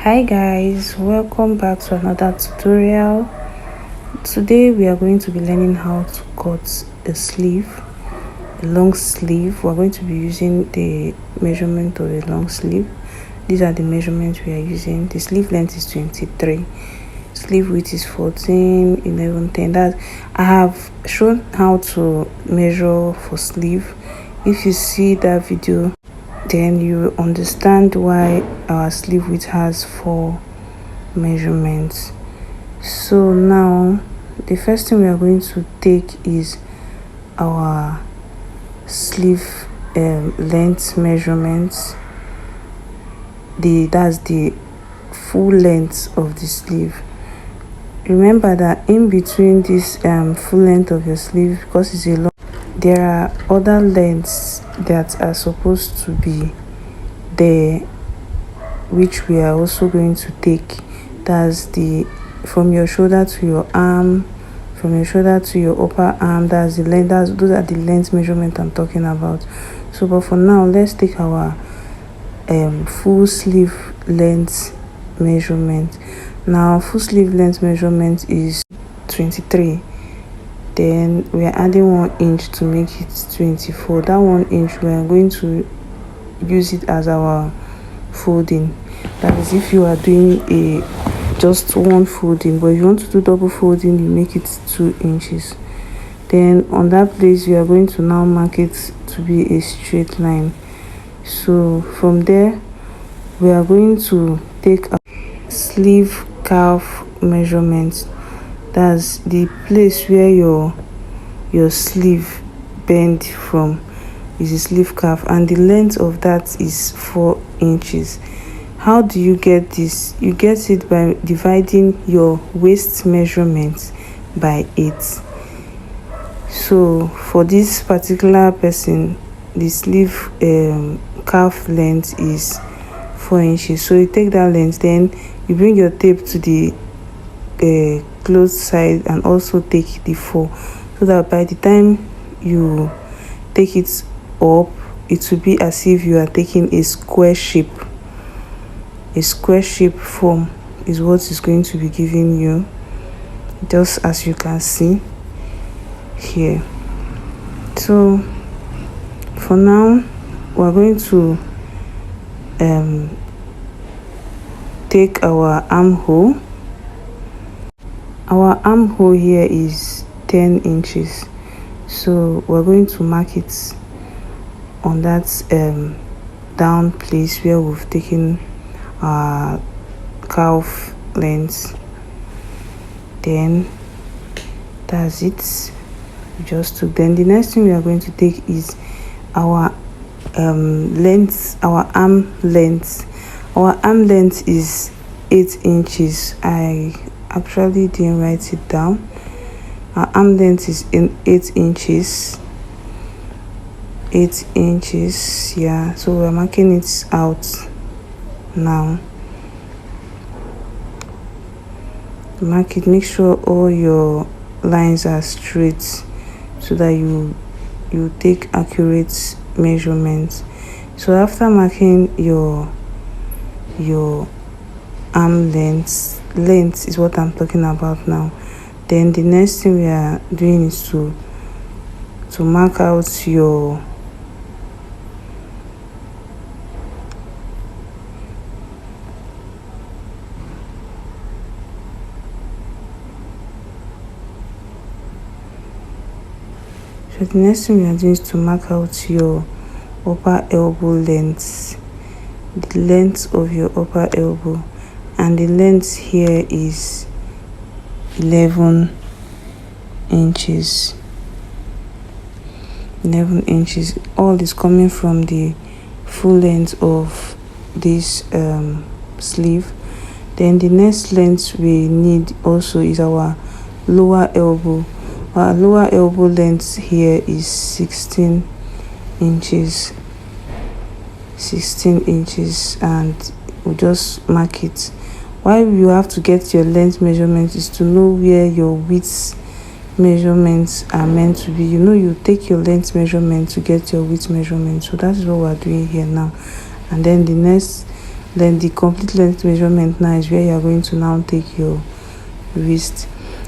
Hi guys, welcome back to another tutorial. Today we are going to be learning how to cut a long sleeve. We're going to be using the measurement of a long sleeve. These are the measurements we are using. The sleeve length is 23, sleeve width is 14, 11, 10. That I have shown how to measure for sleeve. If you see that video, then you understand why our sleeve width has 4 measurements. So now the first thing we are going to take is our sleeve length measurements. That's the full length of the sleeve. Remember that in between this full length of your sleeve, because it's a long, there are other lengths that are supposed to be there, which we are also going to take. That's the from your shoulder to your arm, from your shoulder to your upper arm. That's the length. Those are the length measurement I'm talking about. So but for now, let's take our full sleeve length measurement. Now full sleeve length measurement is 23. Then we are adding 1 inch to make it 24. That 1 inch we are going to use it as our folding. That is if you are doing just one folding, but if you want to do double folding, you make it 2 inches. Then on that place we are going to now mark it to be a straight line. So from there we are going to take a sleeve calf measurement. That's the place where your sleeve bend from, is the sleeve calf, and the length of that is 4 inches. How do you get this? You get it by dividing your waist measurement by 8. So for this particular person, the sleeve calf length is 4 inches. So you take that length, then you bring your tape to the closed side and also take the 4, so that by the time you take it up, it will be as if you are taking a square shape. A square shape form is what is going to be giving you, just as you can see here. So for now we're going to take our armhole. Our armhole here is 10 inches, so we're going to mark it on that down place where we've taken our calf length. Then that's it. We just took. Then the next thing we are going to take is our length, our arm length. Our arm length is 8 inches. I actually didn't write it down. Our arm length is in 8 inches. 8 inches, yeah. So we're marking it out now. Mark it, make sure all your lines are straight so that you take accurate measurements. So after marking your arm length is what I'm talking about now, then the next thing we are doing is to mark out your the next thing we are doing is to mark out your upper elbow length, the length of your upper elbow, and the length here is 11 inches. 11 inches. All is coming from the full length of this sleeve. Then the next length we need also is our lower elbow. Our lower elbow length here is 16 inches. 16 inches, and we'll just mark it. Why you have to get your length measurement is to know where your width measurements are meant to be. You take your length measurement to get your width measurement. So that's what we're doing here now. And then the next Then the complete length measurement now is where you are going to now take your wrist.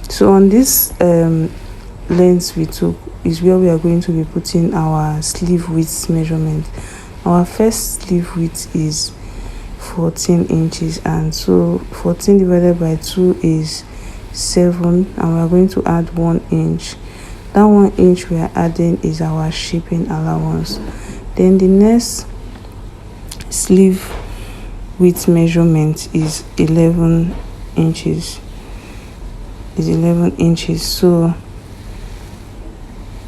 So on this length we took is where we are going to be putting our sleeve width measurement. Our first sleeve width is 14 inches, and so 14 divided by 2 is 7, and we are going to add 1 inch. That 1 inch we are adding is our shipping allowance. Then the next sleeve width measurement is 11 inches. So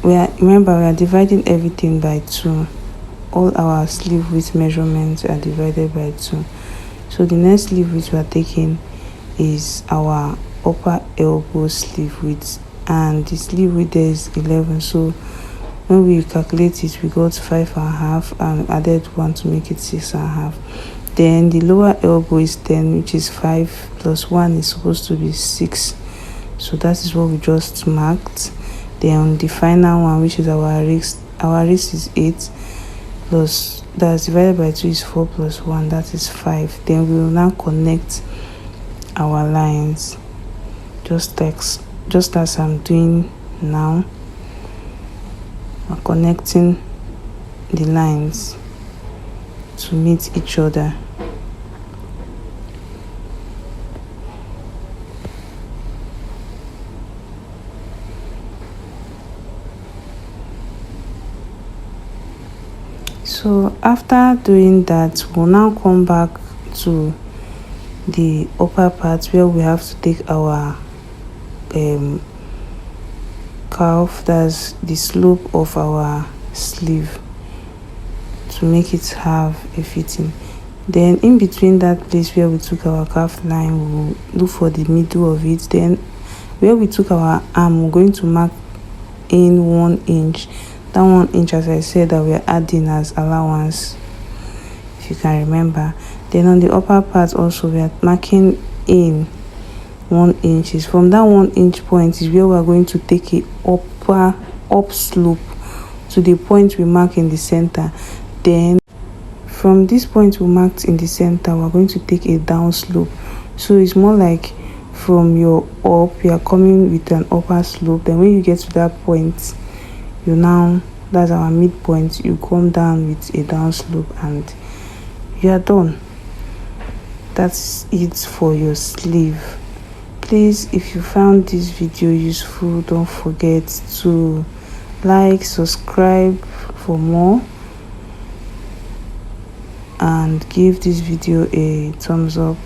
remember we are dividing everything by 2. All our sleeve width measurements are divided by 2. So the next sleeve width we are taking is our upper elbow sleeve width, and the sleeve width there is 11. So when we calculate it, we got 5.5 and added 1 to make it 6.5. Then the lower elbow is 10, which is 5 plus 1 is supposed to be 6. So that is what we just marked. Then the final one, which is our wrist is 8, plus that's divided by 2 is 4 plus 1, that is 5. Then we will now connect our lines just as I'm doing now. We're connecting the lines to meet each other. So after doing that, we'll now come back to the upper part where we have to take our calf, that's the slope of our sleeve, to make it have a fitting. Then in between that place where we took our calf line, we'll look for the middle of it. Then where we took our arm, we're going to mark in 1 inch. That 1 inch, as I said, that we are adding as allowance, if you can remember. Then on the upper part also, we are marking in 1 inch. From that 1 inch point is where we are going to take a up slope to the point we mark in the center. Then from this point we marked in the center, we're going to take a down slope. So it's more like from your up, you are coming with an upper slope. Then when you get to that point, that's our midpoint, you come down with a down slope and you are done. That's it for your sleeve. Please, if you found this video useful, don't forget to like, subscribe for more, and give this video a thumbs up.